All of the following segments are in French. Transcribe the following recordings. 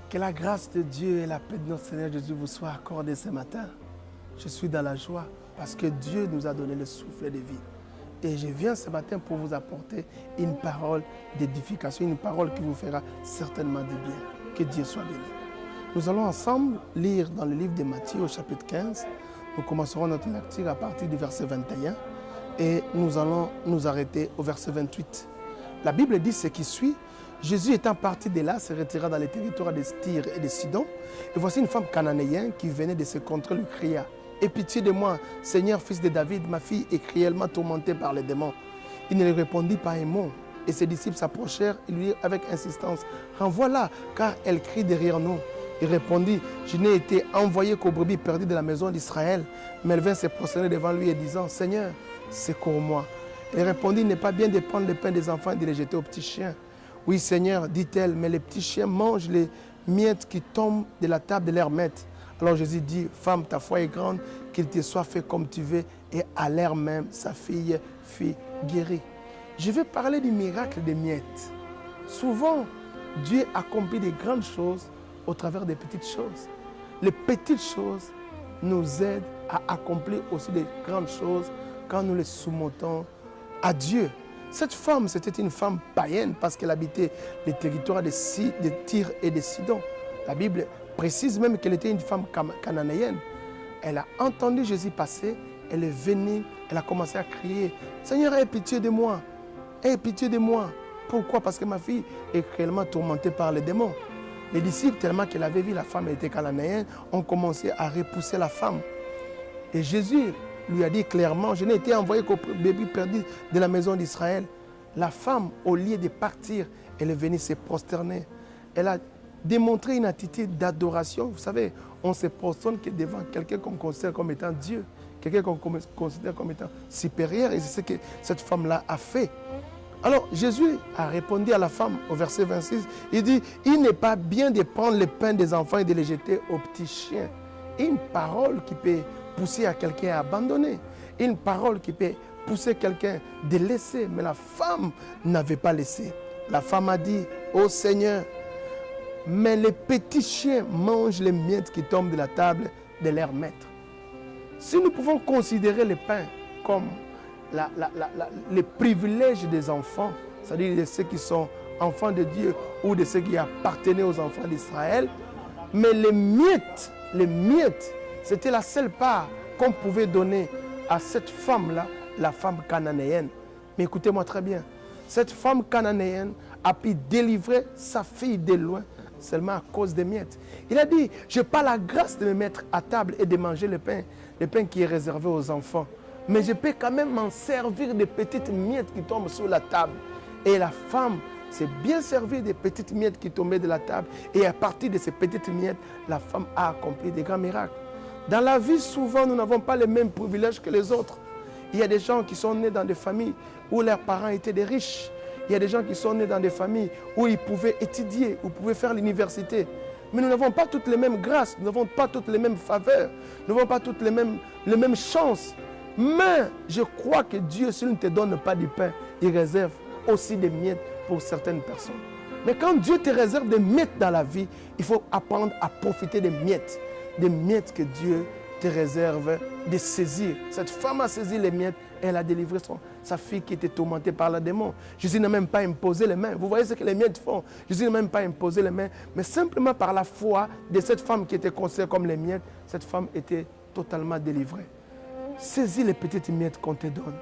Que la grâce de Dieu et la paix de notre Seigneur Jésus vous soient accordées ce matin. Je suis dans la joie parce que Dieu nous a donné le souffle de vie. Et je viens ce matin pour vous apporter une parole d'édification, une parole qui vous fera certainement du bien. Que Dieu soit béni. Nous allons ensemble lire dans le livre de Matthieu au chapitre 15. Nous commencerons notre lecture à partir du verset 21 et nous allons nous arrêter au verset 28. La Bible dit ce qui suit. Jésus étant parti de là, se retira dans les territoires de Tyr et de Sidon. Et voici une femme cananéenne qui venait de se contrer, lui cria: « Aie pitié de moi, Seigneur, fils de David, ma fille est cruellement tourmentée par les démons. » Il ne lui répondit pas un mot. Et ses disciples s'approchèrent et lui dirent avec insistance: « Renvoie-la, car elle crie derrière nous. » Il répondit: « Je n'ai été envoyé qu'aux brebis perdues de la maison d'Israël. » Mais elle vint se prosterner devant lui et disant: « Seigneur, secours-moi. » Il répondit: « Il n'est pas bien de prendre le pain des enfants et de les jeter aux petits chiens. » « Oui, Seigneur, dit-elle, mais les petits chiens mangent les miettes qui tombent de la table de leurs maîtres. » Alors Jésus dit: « Femme, ta foi est grande, qu'il te soit fait comme tu veux. » Et à l'heure même, sa fille fut guérie. Je vais parler du miracle des miettes. Souvent, Dieu accomplit des grandes choses au travers des petites choses. Les petites choses nous aident à accomplir aussi des grandes choses quand nous les soumettons à Dieu. Cette femme, c'était une femme païenne parce qu'elle habitait les territoires de Tyr et de Sidon. La Bible précise même qu'elle était une femme cananéenne. Elle a entendu Jésus passer, elle est venue, elle a commencé à crier: « Seigneur, aie pitié de moi, aie pitié de moi. » Pourquoi? Parce que ma fille est réellement tourmentée par les démons. Les disciples, tellement qu'elle avait vu la femme était cananéenne, ont commencé à repousser la femme. Et Jésus lui a dit clairement: « Je n'ai été envoyé qu'au bébé perdu de la maison d'Israël. » La femme, au lieu de partir, elle est venue se prosterner. Elle a démontré une attitude d'adoration. Vous savez, on se prosterne devant quelqu'un qu'on considère comme étant Dieu, quelqu'un qu'on considère comme étant supérieur. Et c'est ce que cette femme-là a fait. Alors Jésus a répondu à la femme au verset 26. Il dit: « Il n'est pas bien de prendre le pain des enfants et de les jeter aux petits chiens. » Une parole qui peut pousser à quelqu'un à abandonner. Une parole qui peut pousser quelqu'un de laisser. Mais la femme n'avait pas laissé. La femme a dit: « Oh Seigneur, mais les petits chiens mangent les miettes qui tombent de la table de leur maître. » Si nous pouvons considérer le pain comme les privilèges des enfants, c'est-à-dire de ceux qui sont enfants de Dieu ou de ceux qui appartenaient aux enfants d'Israël, mais les miettes, c'était la seule part qu'on pouvait donner à cette femme-là, la femme cananéenne. Mais écoutez-moi très bien, cette femme cananéenne a pu délivrer sa fille de loin seulement à cause des miettes. Il a dit: « Je n'ai pas la grâce de me mettre à table et de manger le pain qui est réservé aux enfants. Mais je peux quand même m'en servir des petites miettes qui tombent sur la table. » Et la femme s'est bien servie des petites miettes qui tombaient de la table. Et à partir de ces petites miettes, la femme a accompli des grands miracles. Dans la vie, souvent, nous n'avons pas les mêmes privilèges que les autres. Il y a des gens qui sont nés dans des familles où leurs parents étaient des riches. Il y a des gens qui sont nés dans des familles où ils pouvaient étudier, où ils pouvaient faire l'université. Mais nous n'avons pas toutes les mêmes grâces, nous n'avons pas toutes les mêmes faveurs, nous n'avons pas toutes les mêmes chances. Mais je crois que Dieu, s'il ne te donne pas du pain, il réserve aussi des miettes pour certaines personnes. Mais quand Dieu te réserve des miettes dans la vie, il faut apprendre à profiter des miettes que Dieu te réserve de saisir. Cette femme a saisi les miettes, elle a délivré sa fille qui était tourmentée par le démon. Jésus n'a même pas imposé les mains. Vous voyez ce que les miettes font. Jésus n'a même pas imposé les mains, mais simplement par la foi de cette femme qui était considérée comme les miettes, cette femme était totalement délivrée. Saisis les petites miettes qu'on te donne.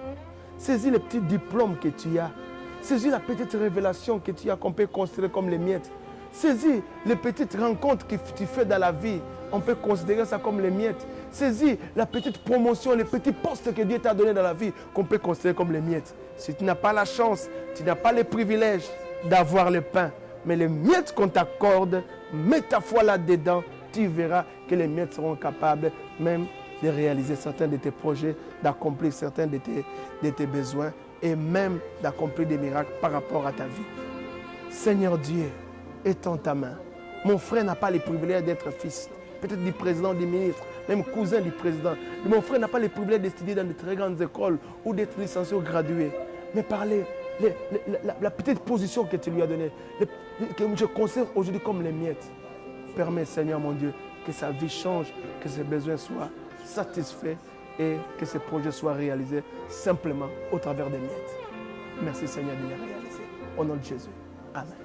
Saisis les petits diplômes que tu as. Saisis la petite révélation que tu as qu'on peut considérer comme les miettes. Saisis les petites rencontres que tu fais dans la vie. On peut considérer ça comme les miettes. Saisis la petite promotion, les petits postes que Dieu t'a donné dans la vie qu'on peut considérer comme les miettes. Si tu n'as pas la chance, tu n'as pas le privilège d'avoir le pain, mais les miettes qu'on t'accorde, mets ta foi là-dedans, tu verras que les miettes seront capables même de réaliser certains de tes projets, d'accomplir certains de tes besoins et même d'accomplir des miracles par rapport à ta vie. Seigneur Dieu, étends ta main. Mon frère n'a pas le privilège d'être fils, peut-être du président, du ministre, même cousin du président. Mon frère n'a pas le privilège d'étudier dans de très grandes écoles ou d'être licencié ou gradué. Mais par la petite position que tu lui as donnée, que je considère aujourd'hui comme les miettes. permets, Seigneur mon Dieu, que sa vie change, que ses besoins soient satisfaits et que ses projets soient réalisés simplement au travers des miettes. Merci Seigneur de les réaliser. Au nom de Jésus. Amen.